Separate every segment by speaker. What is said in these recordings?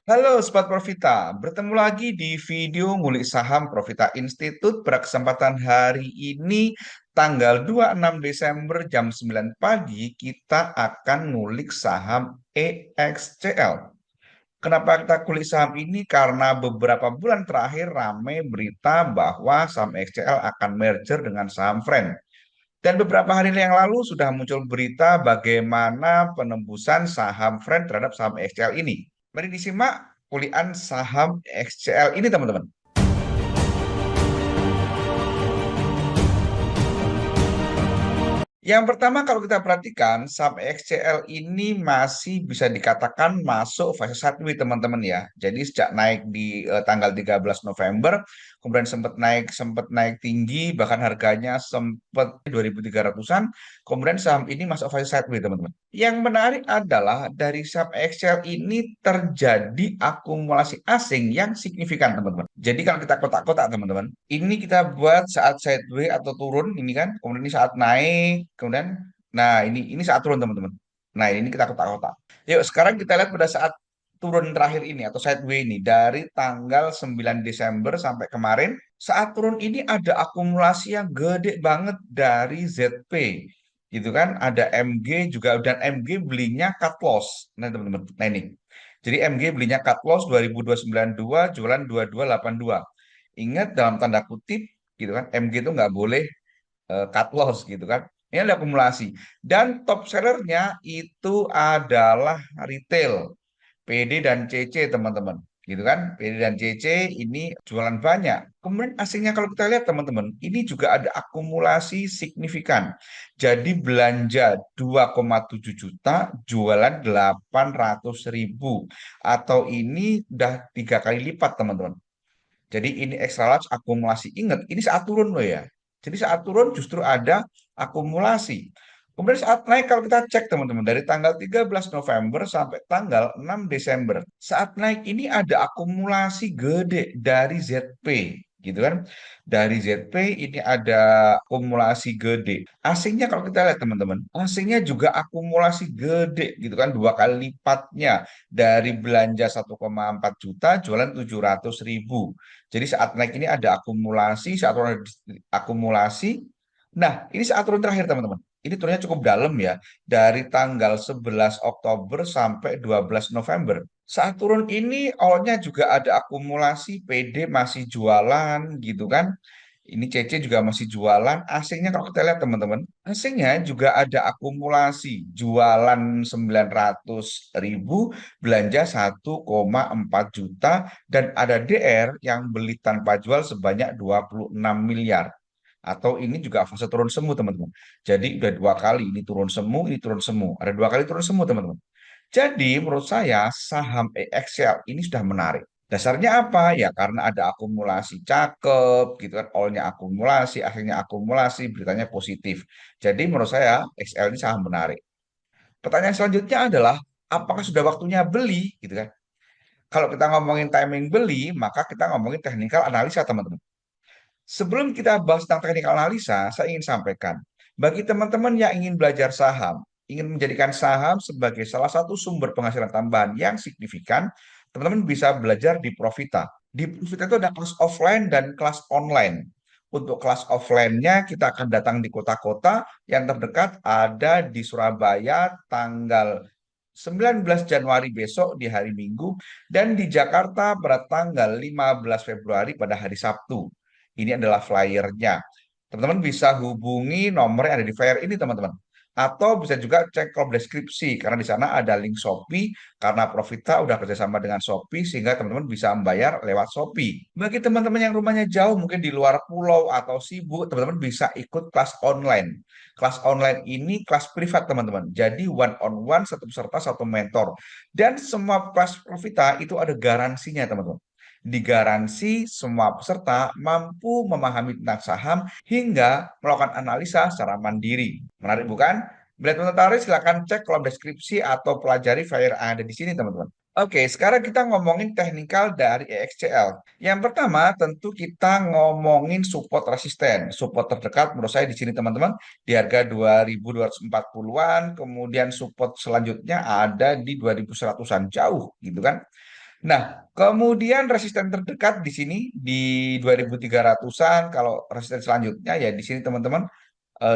Speaker 1: Halo Sobat Profita, bertemu lagi di video ngulik saham Profita Institute pada kesempatan hari ini tanggal 26 Desember jam 9 pagi kita akan ngulik saham EXCL. Kenapa kita kulik saham ini? Karena beberapa bulan terakhir ramai berita bahwa saham EXCL akan merger dengan saham Friend. Dan beberapa hari yang lalu sudah muncul berita bagaimana penembusan saham Friend terhadap saham EXCL ini. Mari disimak kuliah saham XCL ini teman-teman. Yang pertama kalau kita perhatikan saham XCL ini masih bisa dikatakan masuk fase sideways teman-teman ya. Jadi sejak naik di tanggal 13 November, kemudian sempat naik tinggi bahkan harganya sempat 2.300-an, kemudian saham ini masuk fase sideways teman-teman. Yang menarik adalah dari saham XCL ini terjadi akumulasi asing yang signifikan teman-teman. Jadi kalau kita kotak-kotak teman-teman, ini kita buat saat sideways atau turun ini kan, kemudian ini saat naik, kemudian nah ini saat turun teman-teman. Nah, ini kita kotak-kotak. Yuk, sekarang kita lihat pada saat turun terakhir ini atau sideways ini dari tanggal 9 Desember sampai kemarin. Saat turun ini ada akumulasi yang gede banget dari ZP. Gitu kan, ada MG juga dan MG belinya cut loss. Nah, teman-teman. Nah, ini. Jadi MG belinya cut loss 2292, jualan 2282. Ingat dalam tanda kutip gitu kan, MG itu nggak boleh cut loss gitu kan. Ini ada akumulasi. Dan top sellernya itu adalah retail, PD dan CC teman-teman. Gitu kan, PD dan CC ini jualan banyak. Kemudian asingnya kalau kita lihat teman-teman, ini juga ada akumulasi signifikan. Jadi belanja 2,7 juta, jualan 800.000. Atau ini udah 3 kali lipat teman-teman. Jadi ini extra large akumulasi. Ingat, ini saat turun loh ya. Jadi saat turun justru ada akumulasi. Kemudian saat naik kalau kita cek teman-teman dari tanggal 13 November sampai tanggal 6 Desember. Saat naik ini ada akumulasi gede dari ZP gitu kan. Dari ZP ini ada akumulasi gede. Asingnya kalau kita lihat teman-teman, asingnya juga akumulasi gede gitu kan 2 kali lipatnya dari belanja 1,4 juta jualan 700.000. Jadi saat naik ini ada akumulasi, saat turun ada akumulasi. Nah, ini saat turun terakhir teman-teman. Ini turunnya cukup dalam ya, dari tanggal 11 Oktober sampai 12 November. Saat turun ini awalnya juga ada akumulasi, PD masih jualan gitu kan. Ini CC juga masih jualan. Asingnya kalau kita lihat teman-teman, asingnya juga ada akumulasi. Jualan 900.000, belanja 1,4 juta, dan ada DR yang beli tanpa jual sebanyak 26 miliar. Atau ini juga fase turun semu teman-teman. Jadi udah 2 kali, ini turun semu, ini turun semu. Ada 2 kali turun semu teman-teman. Jadi menurut saya saham EXL ini sudah menarik. Dasarnya apa? Ya karena ada akumulasi cakep gitu kan, all-nya akumulasi, akhirnya akumulasi, beritanya positif. Jadi menurut saya XL ini sangat menarik. Pertanyaan selanjutnya adalah apakah sudah waktunya beli gitu kan? Kalau kita ngomongin timing beli, maka kita ngomongin technical analisa teman-teman. Sebelum kita bahas tentang technical analisa, saya ingin sampaikan bagi teman-teman yang ingin belajar saham, ingin menjadikan saham sebagai salah satu sumber penghasilan tambahan yang signifikan, teman-teman bisa belajar di Profita. Di Profita itu ada kelas offline dan kelas online. Untuk kelas offline-nya kita akan datang di kota-kota yang terdekat ada di Surabaya tanggal 19 Januari besok di hari Minggu dan di Jakarta pada tanggal 15 Februari pada hari Sabtu. Ini adalah flyernya. Teman-teman bisa hubungi nomor yang ada di flyer ini teman-teman. Atau bisa juga cek kolom deskripsi karena di sana ada link Shopee karena Profita udah kerjasama dengan Shopee sehingga teman-teman bisa membayar lewat Shopee. Bagi teman-teman yang rumahnya jauh mungkin di luar pulau atau sibuk, teman-teman bisa ikut kelas online. Kelas online ini kelas privat teman-teman. Jadi one on one satu peserta satu mentor. Dan semua kelas Profita itu ada garansinya teman-teman. Digaransi semua peserta mampu memahami tentang saham hingga melakukan analisa secara mandiri. Menarik bukan? Bila teman tertarik, silakan cek kolom deskripsi atau pelajari flyer yang ada di sini, teman-teman. Oke, sekarang kita ngomongin teknikal dari EXCL. Yang pertama, tentu kita ngomongin support resisten. Support terdekat menurut saya di sini, teman-teman, di harga 2.240-an, kemudian support selanjutnya ada di 2.100-an, jauh gitu kan. Nah, kemudian resisten terdekat di sini di 2300-an, kalau resisten selanjutnya ya di sini teman-teman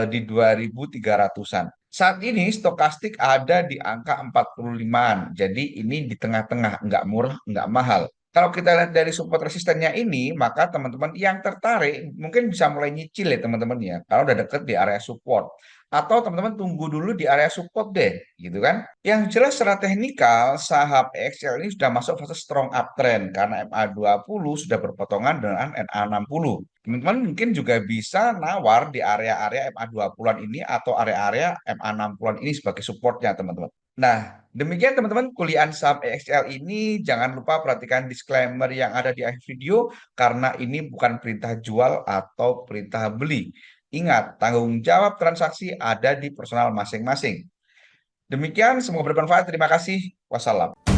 Speaker 1: di 2300-an. Saat ini stokastik ada di angka 45-an. Jadi ini di tengah-tengah, nggak murah, nggak mahal. Kalau kita lihat dari support resistennya ini, maka teman-teman yang tertarik mungkin bisa mulai nyicil ya teman-teman ya. Kalau udah deket di area support. Atau teman-teman tunggu dulu di area support deh, gitu kan. Yang jelas secara teknikal, saham EXL ini sudah masuk fase strong uptrend karena MA20 sudah berpotongan dengan NA60. Teman-teman mungkin juga bisa nawar di area-area MA20-an ini atau area-area MA60-an ini sebagai supportnya teman-teman. Nah, demikian teman-teman kuliah saham EXL ini. Jangan lupa perhatikan disclaimer yang ada di akhir video karena ini bukan perintah jual atau perintah beli. Ingat, tanggung jawab transaksi ada di personal masing-masing. Demikian, semoga bermanfaat. Terima kasih. Wassalam.